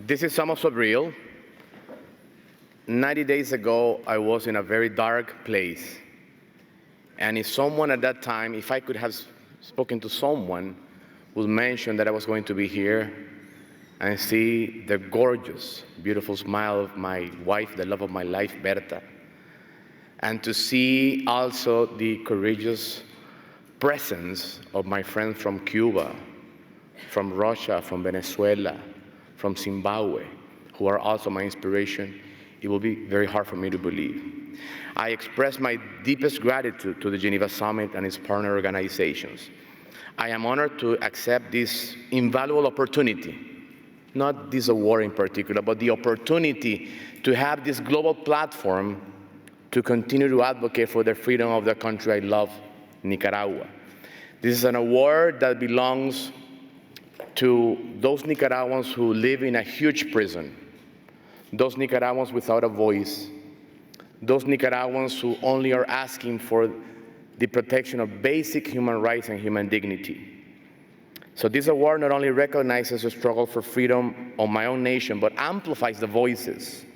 This is some of surreal. 90 days ago, I was in a very dark place. And if someone at that time, if I could have spoken to someone, would mention that I was going to be here and see the gorgeous, beautiful smile of my wife, the love of my life, Berta, and to see also the courageous presence of my friends from Cuba, from Russia, from Venezuela, from Zimbabwe, who are also my inspiration, it will be very hard for me to believe. I express my deepest gratitude to the Geneva Summit and its partner organizations. I am honored to accept this invaluable opportunity, not this award in particular, but the opportunity to have this global platform to continue to advocate for the freedom of the country I love, Nicaragua. This is an award that belongs to those Nicaraguans who live in a huge prison, those Nicaraguans without a voice, those Nicaraguans who only are asking for the protection of basic human rights and human dignity. So this award not only recognizes the struggle for freedom of my own nation, but amplifies the voices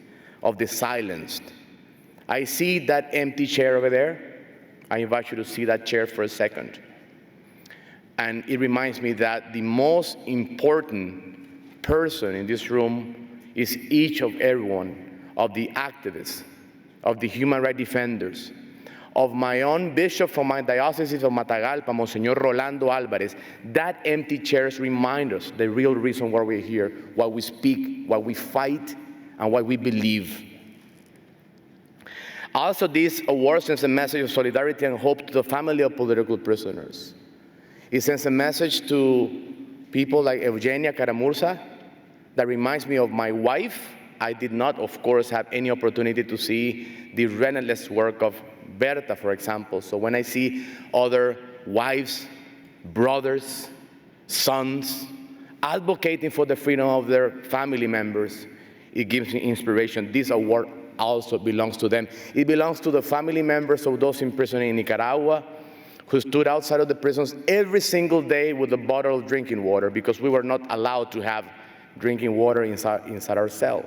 of the silenced. I see that empty chair over there. I invite you to see that chair for a second. And it reminds me that the most important person in this room is each of everyone of the activists, of the human rights defenders, of my own bishop from my diocese of Matagalpa, Monsignor Rolando Alvarez. That empty chairs remind us the real reason why we're here, why we speak, why we fight, and why we believe. Also, this award sends a message of solidarity and hope to the family of political prisoners. It sends a message to people like Eugenia Caramurza that reminds me of my wife. I did not, of course, have any opportunity to see the relentless work of Berta, for example. So when I see other wives, brothers, sons advocating for the freedom of their family members, it gives me inspiration. This award also belongs to them. It belongs to the family members of those imprisoned in Nicaragua who stood outside of the prisons every single day with a bottle of drinking water because we were not allowed to have drinking water inside our cell.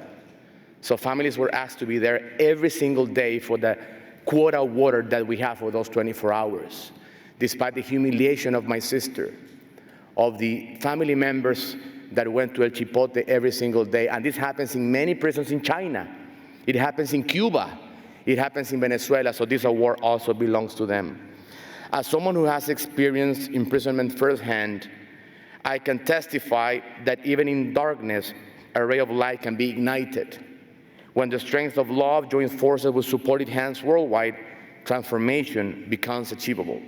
So families were asked to be there every single day for the quota of water that we have for those 24 hours, despite the humiliation of my sister, of the family members that went to El Chipote every single day. And this happens in many prisons in China. It happens in Cuba. It happens in Venezuela. So this award also belongs to them. As someone who has experienced imprisonment firsthand, I can testify that even in darkness, a ray of light can be ignited. When the strength of love joins forces with supported hands worldwide, transformation becomes achievable.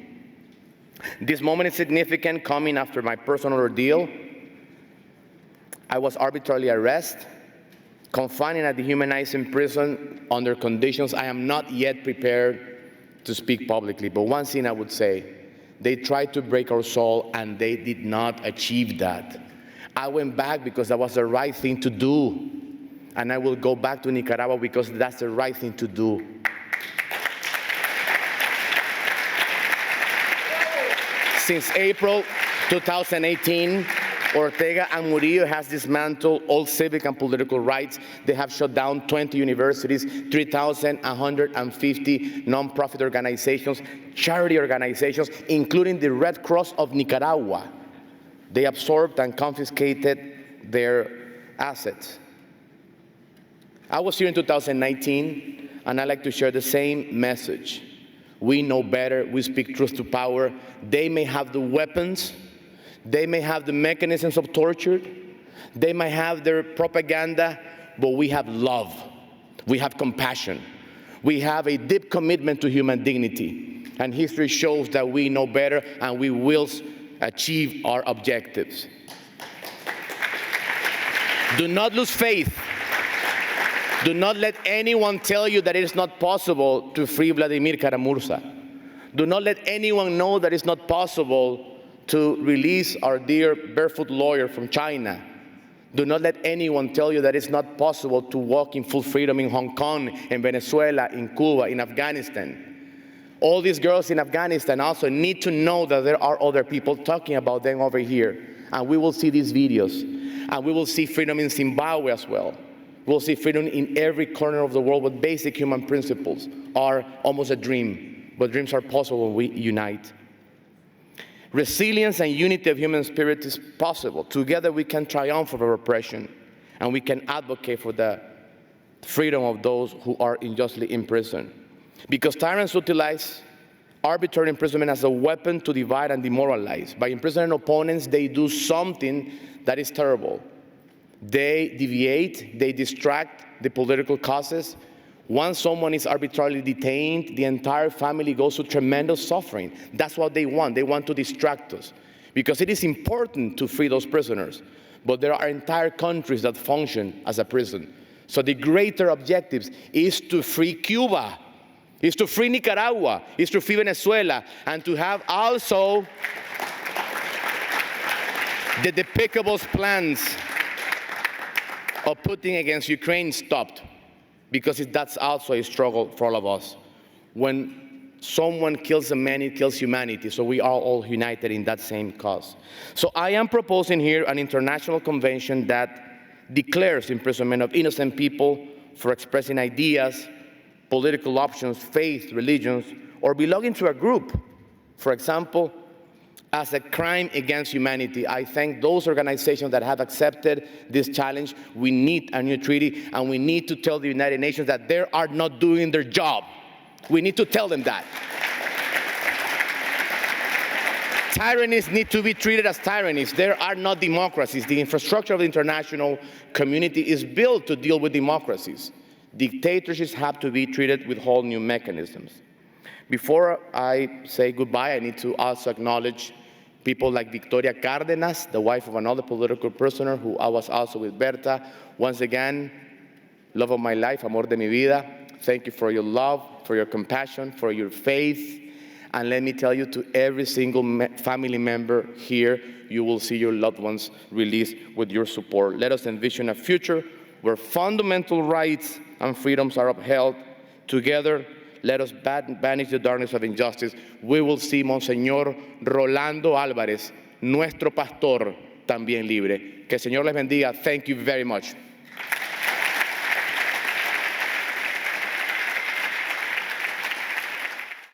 This moment is significant, coming after my personal ordeal. I was arbitrarily arrested, confined in a dehumanizing prison under conditions I am not yet prepared to speak publicly. But one thing I would say, they tried to break our soul and they did not achieve that. I went back because that was the right thing to do. And I will go back to Nicaragua because that's the right thing to do. Since April 2018, Ortega and Murillo has dismantled all civic and political rights. They have shut down 20 universities, 3,150 nonprofit organizations, charity organizations, including the Red Cross of Nicaragua. They absorbed and confiscated their assets. I was here in 2019, and I'd like to share the same message. We know better. We speak truth to power. They may have the weapons. They may have the mechanisms of torture. They may have their propaganda, but we have love. We have compassion. We have a deep commitment to human dignity. And history shows that we know better, and we will achieve our objectives. Do not lose faith. Do not let anyone tell you that it is not possible to free Vladimir Caramurza. Do not let anyone know that it's not possible to release our dear barefoot lawyer from China. Do not let anyone tell you that it's not possible to walk in full freedom in Hong Kong, in Venezuela, in Cuba, in Afghanistan. All these girls in Afghanistan also need to know that there are other people talking about them over here. And we will see these videos. And we will see freedom in Zimbabwe as well. We'll see freedom in every corner of the world, but basic human principles are almost a dream. But dreams are possible when we unite. Resilience and unity of human spirit is possible. Together we can triumph over oppression, and we can advocate for the freedom of those who are unjustly imprisoned. Because tyrants utilize arbitrary imprisonment as a weapon to divide and demoralize. By imprisoning opponents, they do something that is terrible. They deviate, they distract the political causes. Once someone is arbitrarily detained, the entire family goes through tremendous suffering. That's what they want. They want to distract us. Because it is important to free those prisoners. But there are entire countries that function as a prison. So the greater objective is to free Cuba, is to free Nicaragua, is to free Venezuela, and to have also the despicable plans of Putin against Ukraine stopped, because that's also a struggle for all of us. When someone kills a man, it kills humanity, so we are all united in that same cause. So I am proposing here an international convention that declares imprisonment of innocent people for expressing ideas, political options, faith, religions, or belonging to a group, for example, as a crime against humanity. I thank those organizations that have accepted this challenge. We need a new treaty, and we need to tell the United Nations that they are not doing their job. We need to tell them that. Tyrannies need to be treated as tyrannies. There are not democracies. The infrastructure of the international community is built to deal with democracies. Dictatorships have to be treated with whole new mechanisms. Before I say goodbye, I need to also acknowledge people like Victoria Cárdenas, the wife of another political prisoner, who I was also with Berta. Once again, love of my life, amor de mi vida. Thank you for your love, for your compassion, for your faith. And let me tell you, to every single family member here, you will see your loved ones released with your support. Let us envision a future where fundamental rights and freedoms are upheld. Together, let us banish the darkness of injustice. We will see Monseñor Rolando Álvarez, nuestro pastor, también libre. Que el Señor les bendiga. Thank you very much.